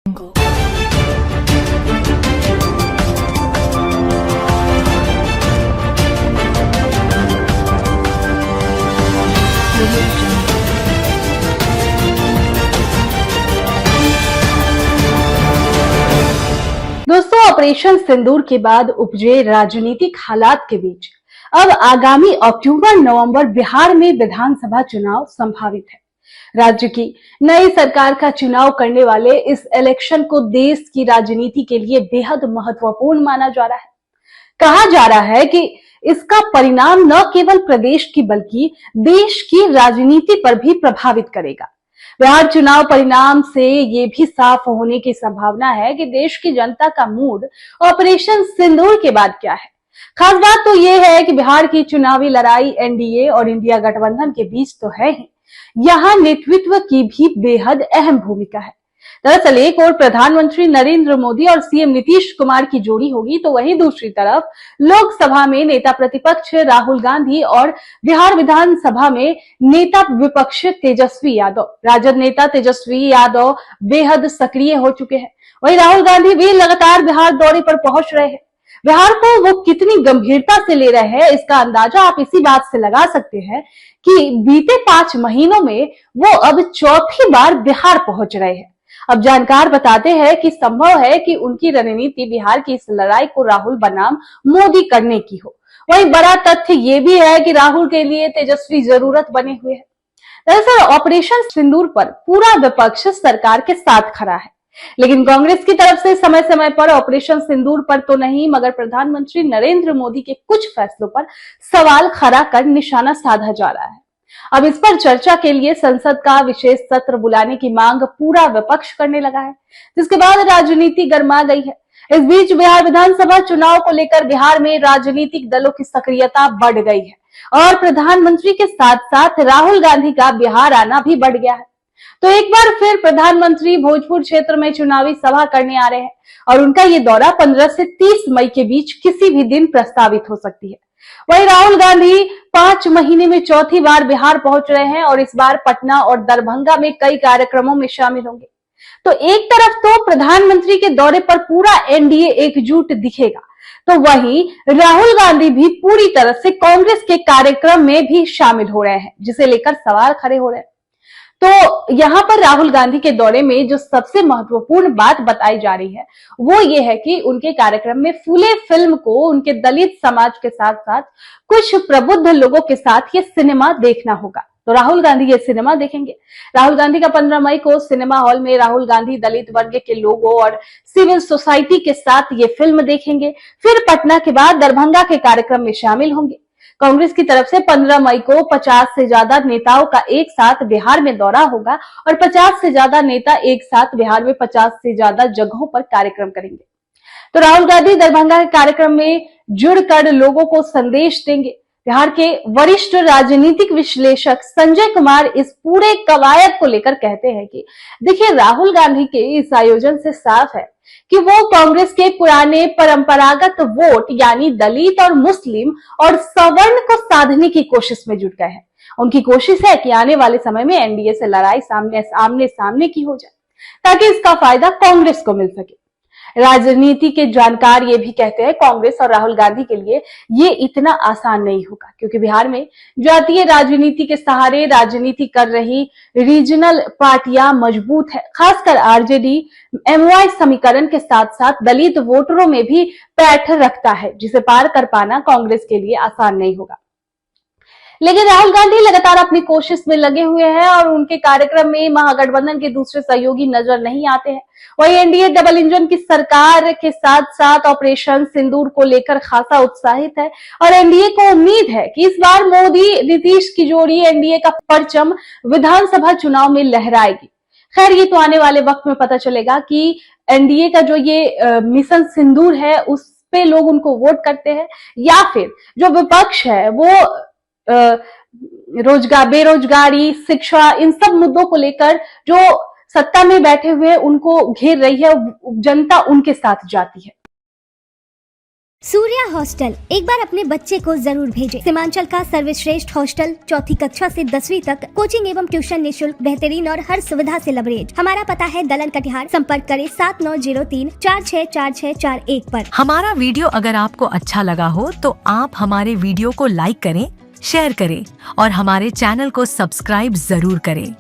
दोस्तों, ऑपरेशन सिंदूर के बाद उपजे राजनीतिक हालात के बीच अब आगामी अक्टूबर-नवंबर बिहार में विधानसभा चुनाव संभावित है। राज्य की नई सरकार का चुनाव करने वाले इस इलेक्शन को देश की राजनीति के लिए बेहद महत्वपूर्ण माना जा रहा है। कहा जा रहा है कि इसका परिणाम न केवल प्रदेश की बल्कि देश की राजनीति पर भी प्रभावित करेगा। बिहार चुनाव परिणाम से ये भी साफ होने की संभावना है कि देश की जनता का मूड ऑपरेशन सिंदूर के बाद क्या है। खास बात तो ये है कि बिहार की चुनावी लड़ाई एनडीए और इंडिया गठबंधन के बीच तो है ही, यहाँ नेतृत्व की भी बेहद अहम भूमिका है। दरअसल एक और प्रधानमंत्री नरेंद्र मोदी और सीएम नीतीश कुमार की जोड़ी होगी, तो वहीं दूसरी तरफ लोकसभा में नेता प्रतिपक्ष राहुल गांधी और बिहार विधानसभा में नेता विपक्ष तेजस्वी यादव। राजद नेता तेजस्वी यादव बेहद सक्रिय हो चुके हैं, वहीं राहुल गांधी भी लगातार बिहार दौरे पर पहुंच रहे हैं। बिहार को वो कितनी गंभीरता से ले रहे हैं, इसका अंदाजा आप इसी बात से लगा सकते हैं कि बीते 5 महीनों में वो अब चौथी बार बिहार पहुंच रहे हैं। अब जानकार बताते हैं कि संभव है कि उनकी रणनीति बिहार की इस लड़ाई को राहुल बनाम मोदी करने की हो। वहीं बड़ा तथ्य ये भी है कि राहुल के लिए तेजस्वी जरूरत बने हुए है। दरअसल ऑपरेशन सिंदूर पर पूरा विपक्ष सरकार के साथ खड़ा है, लेकिन कांग्रेस की तरफ से समय समय पर ऑपरेशन सिंदूर पर तो नहीं मगर प्रधानमंत्री नरेंद्र मोदी के कुछ फैसलों पर सवाल खड़ा कर निशाना साधा जा रहा है। अब इस पर चर्चा के लिए संसद का विशेष सत्र बुलाने की मांग पूरा विपक्ष करने लगा है, जिसके बाद राजनीति गर्मा गई है। इस बीच बिहार विधानसभा चुनाव को लेकर बिहार में राजनीतिक दलों की सक्रियता बढ़ गई है और प्रधानमंत्री के साथ साथ राहुल गांधी का बिहार आना भी बढ़ गया है। तो एक बार फिर प्रधानमंत्री भोजपुर क्षेत्र में चुनावी सभा करने आ रहे हैं और उनका ये दौरा 15 से 30 मई के बीच किसी भी दिन प्रस्तावित हो सकती है। वहीं राहुल गांधी 5 महीने में चौथी बार बिहार पहुंच रहे हैं और इस बार पटना और दरभंगा में कई कार्यक्रमों में शामिल होंगे। तो एक तरफ तो प्रधानमंत्री के दौरे पर पूरा एनडीए एकजुट दिखेगा, तो वहीं राहुल गांधी भी पूरी तरह से कांग्रेस के कार्यक्रम में भी शामिल हो रहे हैं, जिसे लेकर सवाल खड़े हो रहे हैं। तो यहाँ पर राहुल गांधी के दौरे में जो सबसे महत्वपूर्ण बात बताई जा रही है वो ये है कि उनके कार्यक्रम में फूले फिल्म को उनके दलित समाज के साथ साथ कुछ प्रबुद्ध लोगों के साथ ये सिनेमा देखना होगा। तो राहुल गांधी ये सिनेमा देखेंगे। राहुल गांधी का 15 मई को सिनेमा हॉल में राहुल गांधी दलित वर्ग के लोगों और सिविल सोसाइटी के साथ ये फिल्म देखेंगे। फिर पटना के बाद दरभंगा के कार्यक्रम में शामिल होंगे। कांग्रेस की तरफ से 15 मई को 50 से ज्यादा नेताओं का एक साथ बिहार में दौरा होगा और 50 से ज्यादा नेता एक साथ बिहार में 50 से ज्यादा जगहों पर कार्यक्रम करेंगे। तो राहुल गांधी दरभंगा के कार्यक्रम में जुड़कर लोगों को संदेश देंगे। बिहार के वरिष्ठ राजनीतिक विश्लेषक संजय कुमार इस पूरे कवायद को लेकर कहते हैं कि देखिए, राहुल गांधी के इस आयोजन से साफ है कि वो कांग्रेस के पुराने परंपरागत वोट यानी दलित और मुस्लिम और सवर्ण को साधने की कोशिश में जुट गए हैं। उनकी कोशिश है कि आने वाले समय में एनडीए से लड़ाई आमने सामने की हो जाए ताकि इसका फायदा कांग्रेस को मिल सके। राजनीति के जानकार ये भी कहते हैं कांग्रेस और राहुल गांधी के लिए ये इतना आसान नहीं होगा, क्योंकि बिहार में जातीय राजनीति के सहारे राजनीति कर रही रीजनल पार्टियां मजबूत है। खासकर आरजेडी एमवाई समीकरण के साथ साथ दलित वोटरों में भी पैठ रखता है, जिसे पार कर पाना कांग्रेस के लिए आसान नहीं होगा। लेकिन राहुल गांधी लगातार अपनी कोशिश में लगे हुए हैं और उनके कार्यक्रम में महागठबंधन के दूसरे सहयोगी नजर नहीं आते हैं। वही एनडीए डबल इंजन की सरकार के साथ साथ ऑपरेशन सिंदूर को लेकर खासा उत्साहित है और एनडीए को उम्मीद है कि इस बार मोदी नीतीश की जोड़ी एनडीए का परचम विधानसभा चुनाव में लहराएगी। खैर, ये तो आने वाले वक्त में पता चलेगा कि एनडीए का जो ये मिशन सिंदूर है उस पे लोग उनको वोट करते हैं या फिर जो विपक्ष है वो बेरोजगारी, शिक्षा, इन सब मुद्दों को लेकर जो सत्ता में बैठे हुए उनको घेर रही है, जनता उनके साथ जाती है। सूर्या हॉस्टल, एक बार अपने बच्चे को जरूर भेजें। सीमांचल का सर्वश्रेष्ठ हॉस्टल, 4ठी कक्षा से 10वीं तक कोचिंग एवं ट्यूशन निःशुल्क, बेहतरीन और हर सुविधा से लबरेज। हमारा पता है दलन कटिहार। संपर्क करें 7903 464641 पर। हमारा वीडियो अगर आपको अच्छा लगा हो तो आप हमारे वीडियो को लाइक करें, शेयर करें और हमारे चैनल को सब्सक्राइब जरूर करें।